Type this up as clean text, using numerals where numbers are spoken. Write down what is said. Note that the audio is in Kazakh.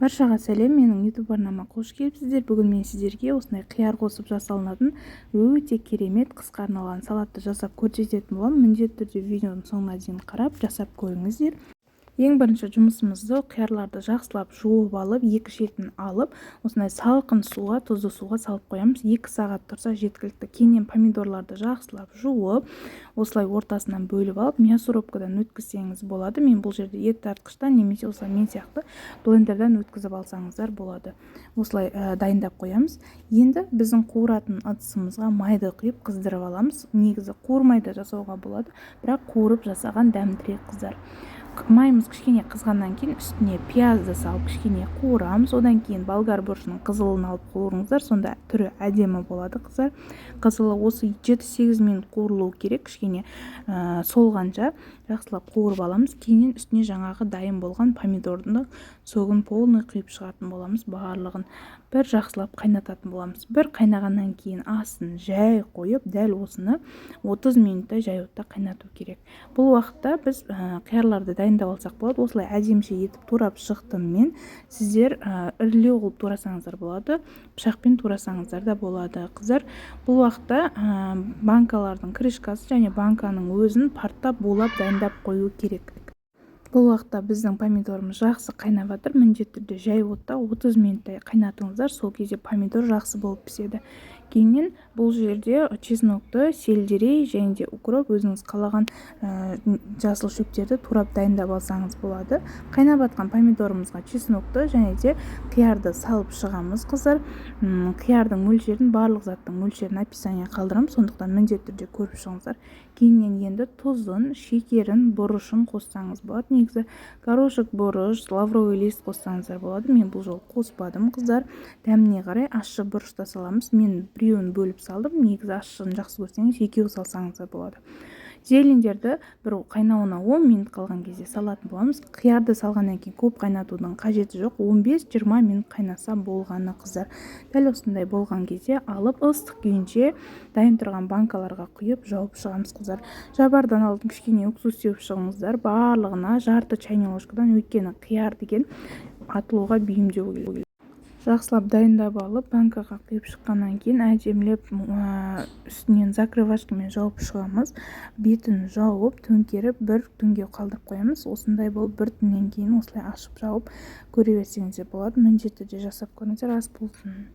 Баршаға сәлем, менің YouTube арнама қош келіпсіздер. Бүгін мен сіздерге осындай қияр қосып жасалынатын өте керемет қысқа арналған салатты жасап көрсететін боламын. Міндетті түрде видеоның соңына дейін қарап жасап көріңіздер. Ең бірінші жұмысымызды қиярларды жақсылап жуып алып, екі шетін алып, осындай салқын суға, тұзды суға салып қоямыз. 2 сағат тұрса жеткілікті. Кейіннен помидорларды жақсылап жуып, осылай ортасынан бөліп алып, мясорубкадан өткізсеңіз болады. Мен бұл жерде ет тартқыштан немесе осылай мен сияқты блендерден өткізіп алсаңыздар болады. Осылай дайындап қоямыз. Енді біздің қуыратын ыдысымызға майды құйып қыздырып аламыз. Негізі қуырмайды жасауға болады, бірақ қуырып жасаған дәмдірек қыздар. Майымыз кішкене қызғаннан кейін үстіне пиязды салып кішкене қуырамыз. Одан кейін болгар бұрышының қызылын алып қуырыңыздар, сонда түрі әдемі болады қыздар. Қызылы осы 7-8 минут қуырылуы керек, кішкене солғанша жақсылап қуырып аламыз. Кейіннен үстіне жаңағы дайын болған помидордың согын полный құйып шығатын боламыз. Барлығын бір жақсылап қайнататын боламыз. Бір қайнағаннан кейін астын жай қойып, дәл осыны 30 минуттай жай отта қайнату керек. Бұл уақытта біз қиярларды дайындап алсақ болады. Осылай әдемше етіп турап шықтым мен. Сіздер ірілеу қылып турасаңыздар болады, пышақпен турасаңыздар да болады. Қыздар, бұл уақытта банкалардың крышкасы және банканың өзін парттап булап дайындап қою керек. Бұл уақытта біздің помидорымыз жақсы қайнап жатыр. Міндетті түрде жай отта 30 минуттай қайнатыңыздар, сол кезде помидор жақсы болып піседі. Кейіннен бұл жерде чеснокты, сельдерей және де укроп, өзіңіз қалаған жасыл шөптерді турап дайындап алсаңыз болады. Қайнап жатқан помидорымызға чеснокты және де қиярды салып шығамыз, қыздар. Қиярдың мөлшерін, барлық заттың мөлшерін описание қалдырамын, сондықтан міндетті түрде көріп шығыңыздар. Кейіннен енді тұзын, шекерін, бұрышын қоссаңыз болады. Негізі горошек, бұрыш, лавровый лист қоссаңыздар болады. Мен бұл жолы қоспадым, қыздар. Дәміне қарай ащы бұрыш та саламыз. Мен біреуін бөліп салдым. Негізі ащыны жақсы көрсеңіз, екеуі салсаңыздар болады. Зелендерді бір қайнауына 10 минут қалған кезде салатын боламыз. Қиярды салғаннан кейін көп қайнатудың қажеті жоқ. 15-20 минут қайнаса болғаны, қыздар. Дәл осындай болған кезде алып ыстық күйінше дайын тұрған банкаларға құйып жауып шығамыз, қыздар. Жабардан алдым кішкене уксус сеуіп шығыңыздар. Барлығына жарты чайный ложкадан, өйткені қияр деген атылуға бейімдеу керек. Жақсылап дайындап алып, банкаға құйып шыққаннан кейін әдемілеп үстінен закрывашкамен жауып шығамыз. Бетін жауып, төңкеріп, бір түнге қалдырып қоямыз. Осындай болып, бір түннен кейін осылай ашып жауып көре берсеңіздер болады. Міндетті түрде жасап көріңіздер, ас болсын.